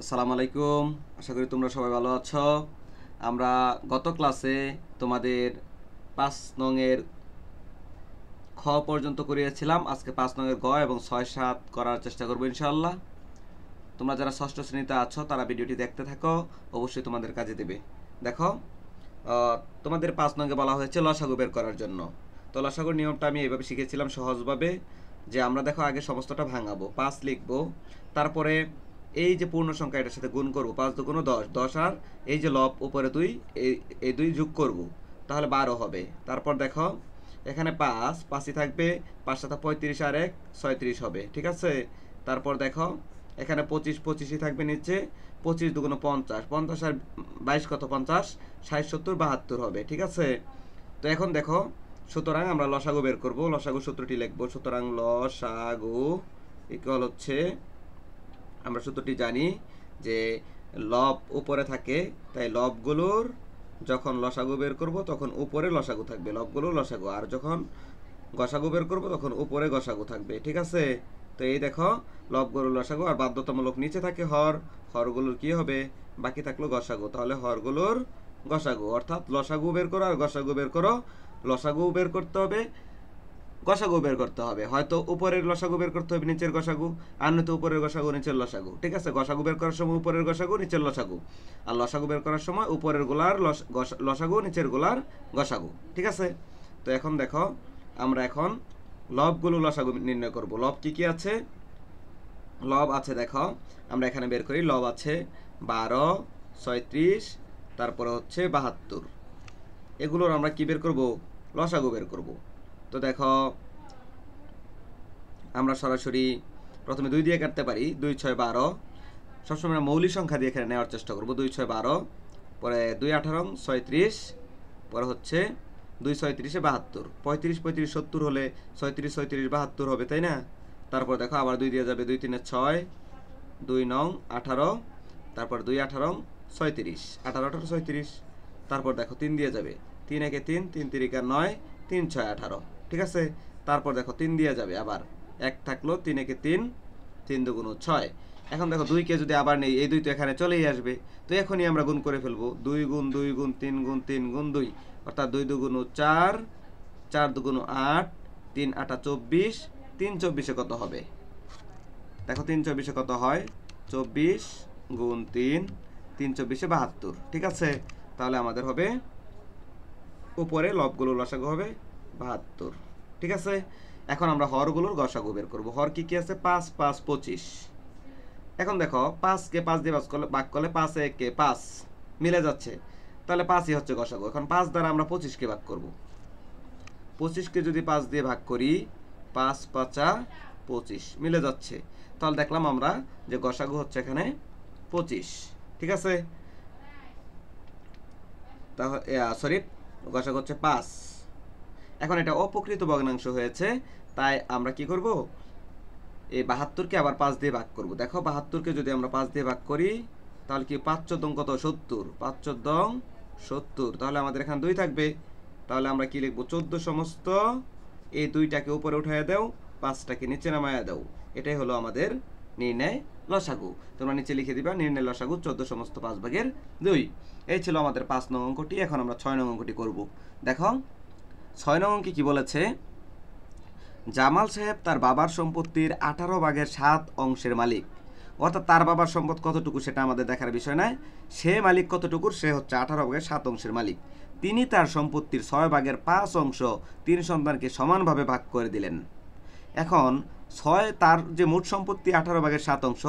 আসসালামু আলাইকুম। আশা করি তোমরা সবাই ভালো আছো। আমরা গত ক্লাসে তোমাদের 5 নং-এর খ পর্যন্ত করিয়েছিলাম। আজকে 5 নং-এর গ এবং 6, 7 করার চেষ্টা করবো ইনশাআল্লাহ। তোমরা যারা ষষ্ঠ শ্রেণীতে আছো তারা ভিডিওটি দেখতে থাকো, অবশ্যই তোমাদের কাজে দেবে। দেখো, তোমাদের 5 নং-এ বলা হয়েছে লসাগু বের করার জন্য। তো লসাগুর নিয়মটা আমি এইভাবে শিখেছিলাম সহজভাবে, যে আমরা দেখো আগে সমস্তটা ভাঙাবো, 5 লিখবো, তারপরে এই যে পূর্ণ সংখ্যা এটার সাথে গুণ করবো, 5 দুগুণ 10, 10 আর এই যে লব উপরে 2, এই 2 যোগ করব, তাহলে 12 হবে। তারপর দেখো এখানে 5, 5ই থাকবে, 5 7 35 আর 1 36 হবে, ঠিক আছে। তারপর দেখো এখানে 25, 25ই থাকবে নিচে, 25 দুগুণ 50, 50 আর 22 কত, 50, 60 70 72 হবে, ঠিক আছে। তো এখন দেখো, সুতরাং আমরা লসাগু বের করব। লসাগু সূত্রটি লিখবো। সুতরাং লসাগু ইকুয়াল হচ্ছে, আমরা সূত্রটি জানি যে লব উপরে থাকে, তাই লবগুলোর যখন লসাগু বের করব তখন উপরে লসাগু থাকবে, লবগুলোর লসাগু, আর যখন গসাগু বের করব তখন উপরে গসাগু থাকবে, ঠিক আছে। তো এই দেখো, লবগুলোর লসাগু, আর বাধ্যতামূলক নিচে থাকে হর, হরগুলোর কি হবে, বাকি থাকলো গসাগু, তাহলে হরগুলোর গসাগু, অর্থাৎ লসাগু বের করো আর গসাগু বের করো। লসাগু বের করতে হবে, গসাগু বের করতে হবে, হয়তো উপরের লসাগু বের করতে হবে নিচের গসাগু, আর নয়তো উপরের গসাগু নিচের লসাগু, ঠিক আছে। গসাগু বের করার সময় উপরের গসাগু নিচের লসাগু, আর লসাগু বের করার সময় উপরের গোলার লসাগু নিচের গোলার গসাগু, ঠিক আছে। তো এখন দেখো, আমরা এখন লবগুলো লসাগু নির্ণয় করব। লব কি কি আছে? লব আছে দেখো, আমরা এখানে বের করি। লব আছে 12, 36, তারপরে হচ্ছে 72। এগুলোর আমরা কি বের করব? লসাগু বের করব। তো দেখো, আমরা সরাসরি প্রথমে 2 দিয়ে কাটতে পারি। 2 6 12, সবসময় আমরা মৌলিক সংখ্যা দিয়ে এখানে নেওয়ার চেষ্টা করব। 2 6 12, পরে 2 18 36, পরে হচ্ছে 2 36 72, 35 35 70 হলে 36 36 72 হবে, তাই না? তারপর দেখো আবার 2 দিয়ে যাবে, 2 3 6, 2 9 18, তারপর 2 18 36, 18 18 36, তারপর দেখো 3 দিয়ে যাবে, 3 1 3, 3 3 9, 3 6 18, ঠিক আছে। তারপর দেখো 3 দিয়ে যাবে, আবার 1 থাকলো, 3 1 3, 3 2 6। এখন দেখো 2 কে যদি আবার নেই, এই 2 তো এখানে চলেই আসবে, তো এখনই আমরা গুণ করে ফেলবো। 2 গুণ 2 গুণ 3 গুণ 3 গুণ 2, অর্থাৎ 2 2 4, 4 2 8, 3 8 24, 3 24 কত হবে? দেখো 3 24 কত হয়? 24 গুণ 3, 3 24 72, ঠিক আছে। তাহলে আমাদের হবে উপরে লবগুলো লসাগু হবে 72, ঠিক আছে। এখন আমরা হরগুলোর গসাগু বের করব। হর কি কি আছে? 5 5 25। এখন দেখো 5 কে 5 দিয়ে ভাগ করলে 5 একে 5 মিলে যাচ্ছে, তাহলে 5ই হচ্ছে গসাগু। এখন 5 দ্বারা আমরা 25 কে ভাগ করব। 25 কে যদি 5 দিয়ে ভাগ করি, 5 5 25 মিলে যাচ্ছে, তাহলে দেখলাম আমরা যে গসাগু হচ্ছে এখানে 25, ঠিক আছে। তাহলে সরি, গসাগু হচ্ছে 5। এখন এটা অপ্রকৃত ভগ্নাংশ হয়েছে, তাই আমরা কি করব? এই 72কে আবার 5 দিয়ে ভাগ করব। দেখো 72কে যদি আমরা 5 দিয়ে ভাগ করি, তাহলে কি 5 14 কত? 70, 5 14 70, তাহলে আমাদের এখানে 2 থাকবে। তাহলে আমরা কি লিখব? 14 সমস্ত, এই 2টাকে উপরে উঠাইয়া দাও, 5টাকে নিচে নামাইয়া দাও। এটাই হলো আমাদের নির্ণয় লসাগু। তোমরা নিচে লিখে দিবা নির্ণয় লসাগু 14 সমস্ত 5 ভাগের 2। এই ছিল আমাদের 5 নং অঙ্কটি। এখন আমরা 6 নং অঙ্কটি করব। দেখো 6 নং অঙ্কে কি বলেছে? জামাল সাহেব তার বাবার সম্পত্তির 18 ভাগের 7 অংশের মালিক। অর্থাৎ তার বাবার সম্পদ কতটুকু সেটা আমাদের দেখার বিষয় নয়, সে মালিক কতটুকুর, সে হচ্ছে 18 ভাগের 7 অংশের মালিক। তিনি তার সম্পত্তির 6 ভাগের 5 অংশ 3 সন্তানকে সমানভাবে ভাগ করে দিলেন। এখন 6, তার যে মোট সম্পত্তি 18 ভাগের 7 অংশ,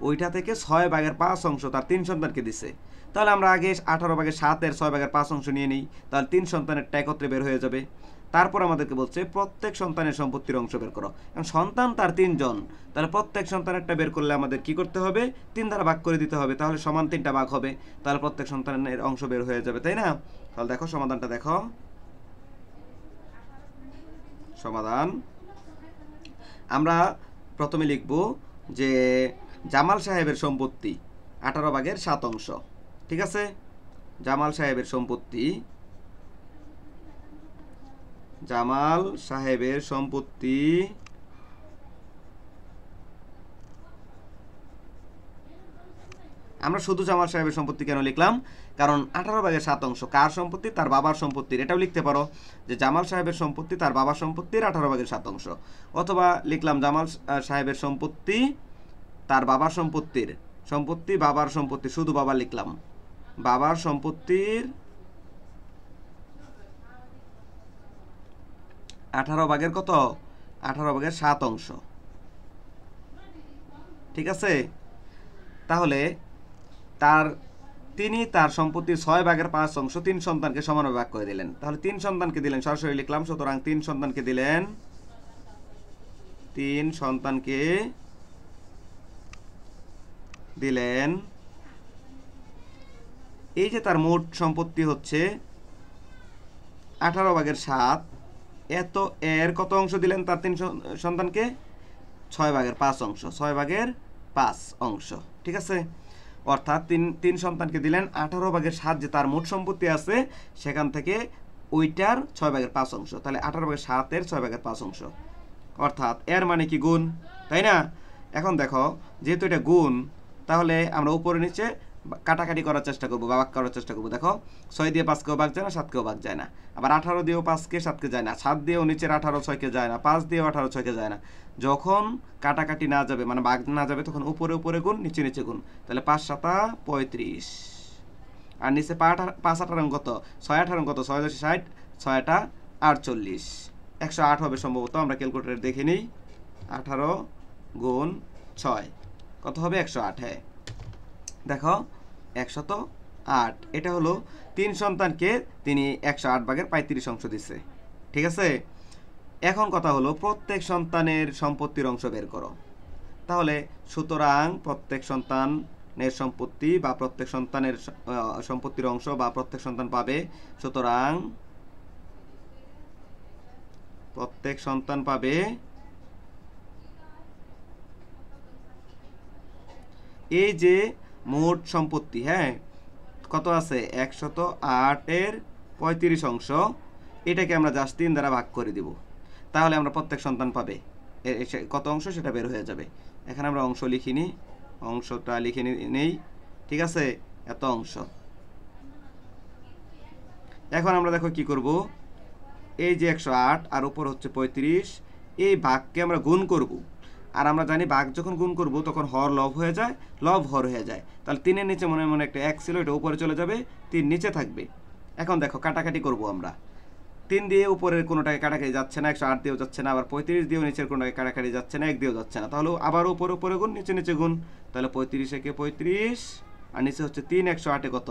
ওইটা থেকে 6 ভাগের 5 অংশ তার 3 সন্তানকে দিছে। তাহলে আমরা আগে 18 ভাগের 7-এর 6 ভাগের 5 অংশ নিয়ে নিই, তাহলে 3 সন্তানের একত্রে বের হয়ে যাবে। তারপর আমাদেরকে বলছে প্রত্যেক সন্তানের সম্পত্তির অংশ বের করো। এখন সন্তান তার 3 জন, তাহলে প্রত্যেক সন্তানেরটা বের করলে আমাদের কি করতে হবে? 3 দ্বারা ভাগ করে দিতে হবে, তাহলে সমান 3টা ভাগ হবে, তাহলে প্রত্যেক সন্তানের অংশ বের হয়ে যাবে, তাই না? তাহলে দেখো সমাধানটা দেখো। সমাধান আমরা প্রথমে লিখব যে জামাল সাহেবের সম্পত্তি 18 ভাগের 7 অংশ, ঠিক আছে। জামাল সাহেবের সম্পত্তি, জামাল সাহেবের সম্পত্তি আমরা শুধু জামাল সাহেবের সম্পত্তি কেন লিখলাম, কারণ 18/7 কার সম্পত্তি, তার বাবার সম্পত্তির। এটাও লিখতে পারো যে জামাল সাহেবের সম্পত্তি তার বাবার সম্পত্তির 18/7, অথবা লিখলাম জামাল সাহেবের সম্পত্তি তার বাবার সম্পত্তির, সম্পত্তি বাবার সম্পত্তি, শুধু বাবা লিখলাম, বাবার সম্পত্তির 18 কত, 18/7। ঠিক আছে, তাহলে তিনি তার সম্পত্তির 6/5 3 সন্তানকে সমানভাবে ভাগ করে দিলেন। তাহলে 3 সন্তানকে দিলেন, সরাসরি লিখলাম, সুতরাং 3 সন্তানকে দিলেন, 3 সন্তানকে দিলেন। এই যে তার মোট সম্পত্তি হচ্ছে 18/7, এত এর কত অংশ দিলেন তার 3 সন্তানকে, 6/5, 6/5 অংশ। ঠিক আছে, অর্থাৎ 3 সন্তানকে দিলেন 18/7, যে তার মোট সম্পত্তি আছে সেখান থেকে ওইটার 6/5 অংশ, তাহলে 18/7 6/5 অংশ, অর্থাৎ এর মানে কি গুণ, তাই না? এখন দেখো, যেহেতু এটা গুণ, তাহলে আমরা উপরে নিচে কাটাকাটি করার চেষ্টা করবো বা ভাগ করার চেষ্টা করবো। দেখো 6 দিয়ে 5কেও ভাগ যায় না, 7কেও ভাগ যায় না, আবার 18 দিয়েও 5কে 7কে যায় না, 7 দিয়েও নিচের 18 6কে যায় না, 5 দিয়েও 18 6কে যায় না। যখন কাটাকাটি না যাবে, মানে ভাগ না যাবে, তখন উপরে উপরে গুণ, নিচে নিচে গুণ। তাহলে 5 7 35, আর নিচে 5 18 কত, 6 18 কত, 6 10 60, 6 8 48, 108 হবে সম্ভবত। আমরা ক্যালকুলেটর দেখে নিই, 18 গুণ 6 কত হবে, 108। হ্যাঁ, দেখো 108, এটা হলো 3 সন্তানকে তিনি 108/35 অংশ দিচ্ছে। ঠিক আছে, এখন কথা হলো প্রত্যেক সন্তানের সম্পত্তির অংশ বের করো। তাহলে সুতরাং প্রত্যেক সন্তানের সম্পত্তি বা প্রত্যেক সন্তানের সম্পত্তির অংশ বা প্রত্যেক সন্তান পাবে, সুতরাং প্রত্যেক সন্তান পাবে এই যে মোট সম্পত্তি, হ্যাঁ কত আছে, 108 35 অংশ, এটাকে আমরা জাস্ট 3 দ্বারা ভাগ করে দিব, তাহলে আমরা প্রত্যেক সন্তান পাবে কত অংশ সেটা বের হয়ে যাবে। এখানে আমরা অংশ লিখিনি, অংশটা লিখে নেই। ঠিক আছে, এত অংশ। এখন আমরা দেখো কি করব, এই যে 108 আর উপর হচ্ছে 35, এই ভাগকে আমরা গুণ করব। আর আমরা জানি ভাগ যখন গুণ করব তখন হর লব হয়ে যায়, লব হর হয়ে যায়। তাহলে 3-এর নিচে মনে মনে একটা 1 ছিল, এটা উপরে চলে যাবে, 3 নিচে থাকবে। এখন দেখো কাটাকাটি করব আমরা, 3 দিয়ে উপরের কোনোটাকে কাটাকাটি যাচ্ছে না, 108 দিয়েও যাচ্ছে না, আবার 35 দিয়েও নিচের কোনোটাকে কাটাকাটি যাচ্ছে না, 1 দিয়েও যাচ্ছে না, তাহলে আবার উপরে উপরে গুণ, নিচে নিচে গুণ। তাহলে 35 একে 35, আর নিচে হচ্ছে 3, 108 কত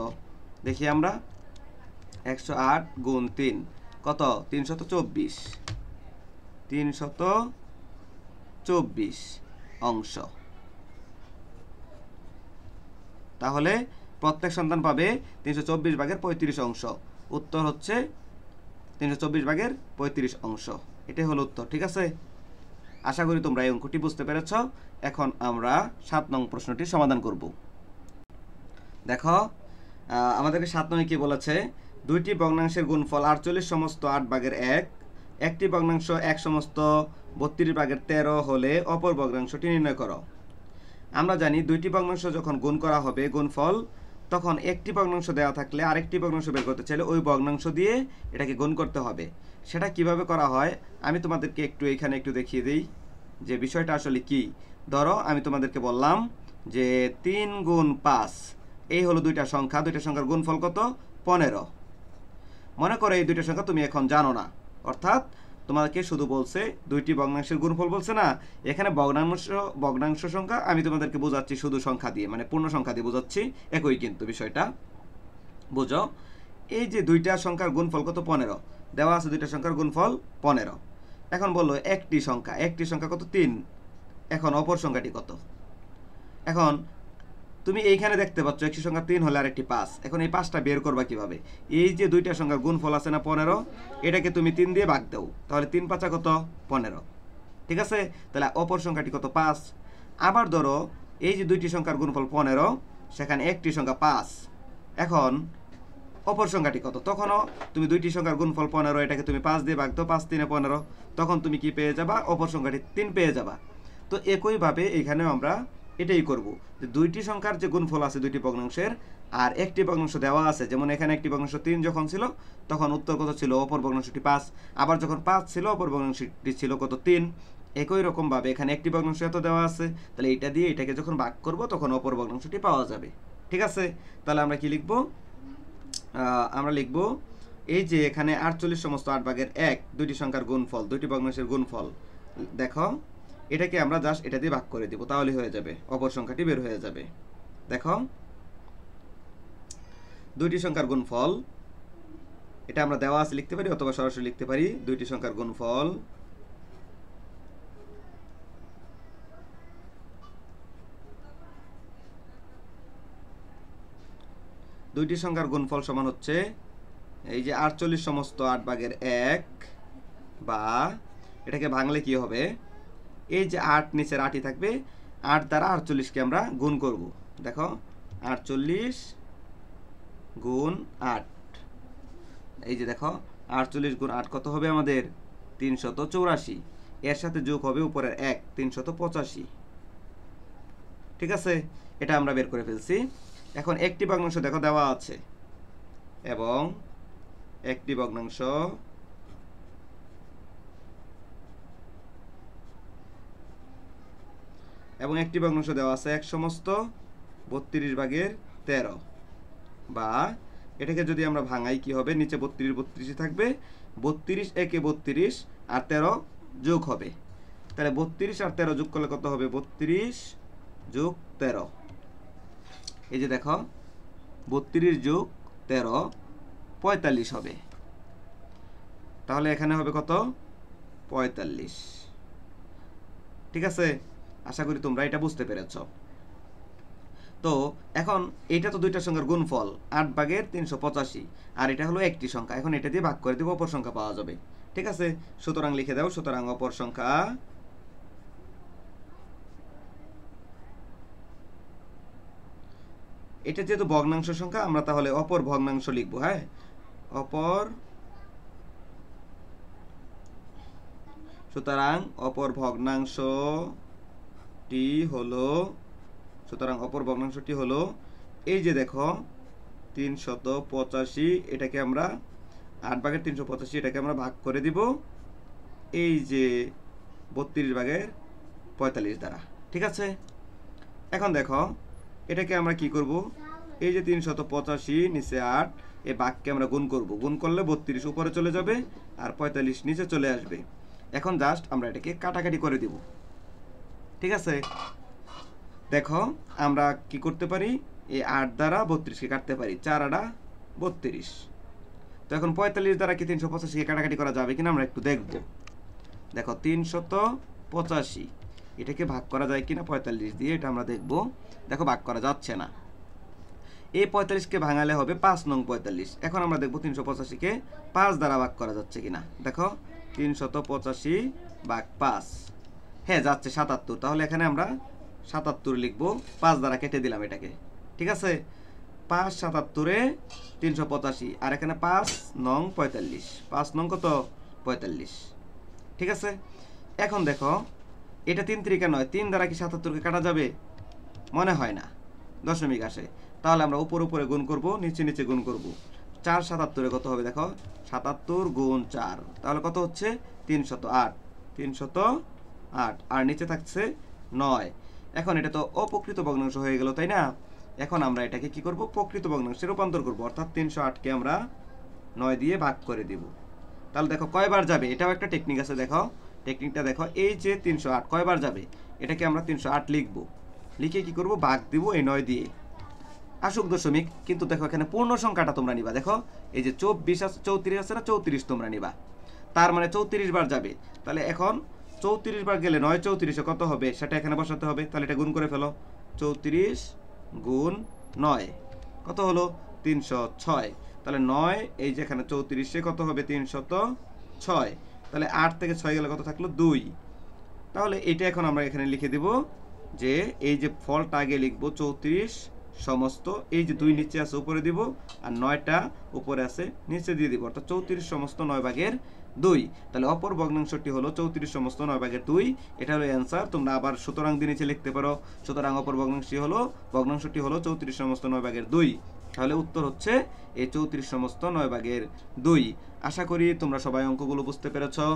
দেখি আমরা, 108 গুণ 3 কত, 324, 324 অংশ। তাহলে প্রত্যেক সন্তান পাবে 324/35 অংশ। উত্তর হচ্ছে 324/35 অংশ, এটাই হলো উত্তর। ঠিক আছে, আশা করি তোমরা এই অঙ্কটি বুঝতে পেরেছ। এখন আমরা 7 নং প্রশ্নটি সমাধান করব। দেখো আমাদেরকে 7 নং কি বলেছে, দুইটি ভগ্নাংশের গুণফল 48 সমস্ত 8/1, একটি ভগ্নাংশ 1 সমস্ত 32/13 হলে অপর ভগ্নাংশটি নির্ণয় করো। আমরা জানি দুইটি ভগ্নাংশ যখন গুণ করা হবে গুণফল, তখন একটি ভগ্নাংশ দেওয়া থাকলে আরেকটি ভগ্নাংশ বের করতে চাইলে ওই ভগ্নাংশ দিয়ে এটাকে গুণ করতে হবে। সেটা কিভাবে করা হয় আমি তোমাদেরকে এখানে একটু দেখিয়ে দিই যে বিষয়টা আসলে কি। ধরো আমি তোমাদেরকে বললাম যে 3 গুণ 5, এই হলো দুইটা সংখ্যা, দুইটা সংখ্যার গুণফল কত, 15। মনে করো এই দুইটা সংখ্যা তুমি এখন জানো না, অর্থাৎ তোমাকে শুধু বলছে দুইটি ভগ্নাংশের গুণফল বলছে না, এখানে ভগ্নাংশ সংখ্যা আমি তোমাদেরকে বোঝাচ্ছি শুধু সংখ্যা দিয়ে, মানে পূর্ণ সংখ্যা দিয়ে বোঝাচ্ছি, একই কিন্তু বিষয়টা বুঝো। এই যে দুইটা সংখ্যার গুণফল কত, 15 দেওয়া আছে, দুইটা সংখ্যার গুণফল 15। এখন বললো একটি সংখ্যা কত, 3। এখন অপর সংখ্যাটি কত, এখন তুমি এইখানে দেখতে পাচ্ছ একটি সংখ্যা 3 হলে আরেকটি 5। এখন এই 5টা বের করবা কিভাবে, এই যে দুইটা সংখ্যার গুণফল আছে না 15, এটাকে তুমি 3 দিয়ে ভাগ দাও, তাহলে 3 5 কত, 15। ঠিক আছে, তাহলে অপর সংখ্যাটি কত, 5। আবার ধরো এই যে দুইটি সংখ্যার গুণফল 15, সেখানে একটি সংখ্যা 5। এখন অপর সংখ্যাটি কত, তখনও তুমি দুইটি সংখ্যার গুণফল 15, এটাকে তুমি 5 দিয়ে ভাগ দাও, 5 3 15, তখন তুমি কি পেয়ে যাবা, অপর সংখ্যাটি 3 পেয়ে যাবা। তো একইভাবে এখানেও আমরা এটাই করব, যে দুইটি সংখ্যার যে গুণফল আছে দুইটি ভগ্নাংশের আর একটি ভগ্নাংশ দেওয়া আছে, যেমন এখানে একটি ভগ্নাংশ 3 যখন ছিল তখন উত্তর কত ছিল, অপর ভগ্নাংশটি 5, আবার যখন 5 ছিল অপর ভগ্নাংশটি ছিল কত 3। একই রকম ভাবে এখানে একটি ভগ্নাংশ এত দেওয়া আছে, তাহলে এটা দিয়ে এটাকে যখন ভাগ করব তখন অপর ভগ্নাংশটি পাওয়া যাবে। ঠিক আছে, তাহলে আমরা কি লিখব, আমরা লিখব এই যে এখানে 48 সমস্ত 8 ভাগের 1 দুইটি সংখ্যার গুণফল, দুইটি ভগ্নাংশের গুণফল। দেখো এটাকে আমরা জাস্ট এটা দিয়ে ভাগ করে দিব, তাহলে হয়ে যাবে, অপর সংখ্যাটি বের হয়ে যাবে। দেখো দুইটি সংখ্যার গুণফল, এটা আমরা দেওয়া আছে লিখতে পারি অথবা সরাসরি লিখতে পারি, দুইটি সংখ্যার গুণফল দুইটি সংখ্যার গুণফল সমান হচ্ছে এই যে 48 সমস্ত 8 ভাগের 1, বা এটাকে ভাঙলে কি হবে, এই যে 8 নিচের 8ই থাকবে, 8 দ্বারা 48কে আমরা গুণ করব। দেখো 48 গুণ 8, এই যে দেখো 48 গুণ 8 কত হবে আমাদের 384, এর সাথে যোগ হবে উপরের 1 385। ঠিক আছে, এটা আমরা বের করে ফেলছি। এখন একটি ভগ্নাংশ দেখো দেওয়া আছে এবং একটি ভগ্নাংশ দেওয়া আছে 1 সমস্ত 32 ভাগের 13, বা এটাকে যদি আমরা ভাঙাই কি হবে, নিচে 32 32ই থাকবে, 32 একে 32 আর 13 যোগ হবে, তাহলে 32 আর 13 যোগ করলে কত হবে, 32 যোগ 13, এই যে দেখো 32 যোগ 13 45 হবে, তাহলে এখানে হবে কত 45। ঠিক আছে, আশা করি তোমরা এটা বুঝতে পেরেছ। তো এখন এটা তো দুইটা সংখ্যার গুণফল 8 ভাগের 385, আর এটা হলো একটি সংখ্যা, এখন এটা দিয়ে ভাগ করে দিব, অপর সংখ্যা পাওয়া যাবে। ঠিক আছে, সুতরাং লিখে দাও, সুতরাং অপর সংখ্যা এটা যেহেতু ভগ্নাংশ সংখ্যা আমরা তাহলে অপর ভগ্নাংশ লিখবো। হ্যাঁ, অপর, সুতরাং অপর ভগ্নাংশটি হলো, এই যে দেখো 385, এটাকে আমরা 8 ভাগের 385 এটাকে আমরা ভাগ করে দিব এই যে 32 ভাগের 45 দ্বারা। ঠিক আছে, এখন দেখো এটাকে আমরা কি করব, এই যে 385 নিচে 8, এই ভাগকে আমরা গুণ করব, গুণ করলে 32 উপরে চলে যাবে আর 45 নিচে চলে আসবে। এখন জাস্ট আমরা এটাকে কাটাকাটি করে দিব। ঠিক আছে, দেখো আমরা কি করতে পারি, এই 8 দ্বারা 32কে কাটতে পারি, 4 8 32। তো এখন 45 দ্বারা কি 385কে কাটাকাটি করা যাবে কিনা আমরা একটু দেখব। দেখো 385 এটাকে ভাগ করা যায় কিনা 45 দিয়ে, এটা আমরা দেখব। দেখো ভাগ করা যাচ্ছে না, এই 45কে ভাঙালে হবে 5 নং 45। এখন আমরা দেখব 385কে 5 দ্বারা ভাগ করা যাচ্ছে কিনা। দেখো 385 ভাগ 5, হ্যাঁ যাচ্ছে 77, তাহলে এখানে আমরা 77 লিখবো, 5 দ্বারা কেটে দিলাম এটাকে। ঠিক আছে, 5 77 385, আর এখানে 5 নং 45, 5 নং কত 45। ঠিক আছে, এখন দেখো এটা 3 3 নয়, 3 দ্বারা কি 77কে কাটা যাবে, মনে হয় না, দশমিক আসে, তাহলে আমরা উপর উপরে গুণ করব, নিচে নিচে গুণ করব। 4 77 কত হবে, দেখো 77 গুণ 4, তাহলে কত হচ্ছে 308, 308, আর নিচে থাকছে 9। এখন এটা তো অপ্রকৃত ভগ্নাংশ হয়ে গেল, তাই না? এখন আমরা এটাকে কি করব, প্রকৃত ভগ্নাংশে রূপান্তর করব, অর্থাৎ 308কে আমরা 9 দিয়ে ভাগ করে দিব। তাহলে দেখো কয়বার যাবে, এটাও একটা টেকনিক আছে, দেখো টেকনিকটা দেখো, এই যে 308 কয়বার যাবে, এটাকে আমরা 308 লিখব, লিখে কি করব, ভাগ দিব এই 9 দিয়ে, আসুক দশমিক, কিন্তু দেখো এখানে পূর্ণ সংখ্যাটা তোমরা নিবা। দেখো এই যে 24 আছে, 34 আছে না, 34 তোমরা নিবা, তার মানে 34 বার যাবে। তাহলে এখন 34 বার গেলে 9 34 কত হবে সেটা এখানে বসাতে হবে, তাহলে এটা গুণ করে ফেলো, 34 গুণ 9 কত হলো 306, তাহলে 9 এই যে এখানে 34 কত হবে 306, তাহলে 8 থেকে 6 গেলে কত থাকলো 2, তাহলে এটা এখন আমরা এখানে লিখে দিব যে এই যে ফলটা আগে লিখবো 34 সমস্ত, এই যে 2 নিচে আছে উপরে দিব, আর 9টা উপরে আছে নিচে দিয়ে দিব, অর্থাৎ 34 সমস্ত 9 ভাগের 2। তাহলে অপর ভগ্নাংশটি হলো 34 সমস্ত 9 ভাগের 2। এটা হলো অ্যান্সার। তোমরা আবার সুতরাং দিয়ে নিচে লিখতে পারো। সুতরাং অপর ভগ্নাংশটি হলো 34 সমস্ত 9 ভাগের 2। তাহলে উত্তর হচ্ছে এই 34 সমস্ত 9 ভাগের 2। আশা করি তোমরা সবাই অঙ্কগুলো বুঝতে পেরেছো।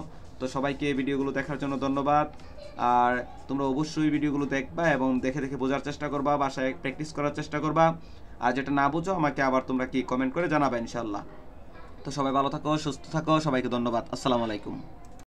তো সবাইকে এই ভিডিওগুলো দেখার জন্য ধন্যবাদ। আর তোমরা অবশ্যই ভিডিওগুলো দেখবা এবং দেখে দেখে বোঝার চেষ্টা করবা, বাসায় প্র্যাকটিস করার চেষ্টা করবা। আর যেটা না বুঝো আমাকে আবার তোমরা কি কমেন্ট করে জানাবে ইনশাআল্লাহ। তো সবাই ভালো থাকো, সুস্থ থাকো, সবাইকে ধন্যবাদ। আসসালামু আলাইকুম।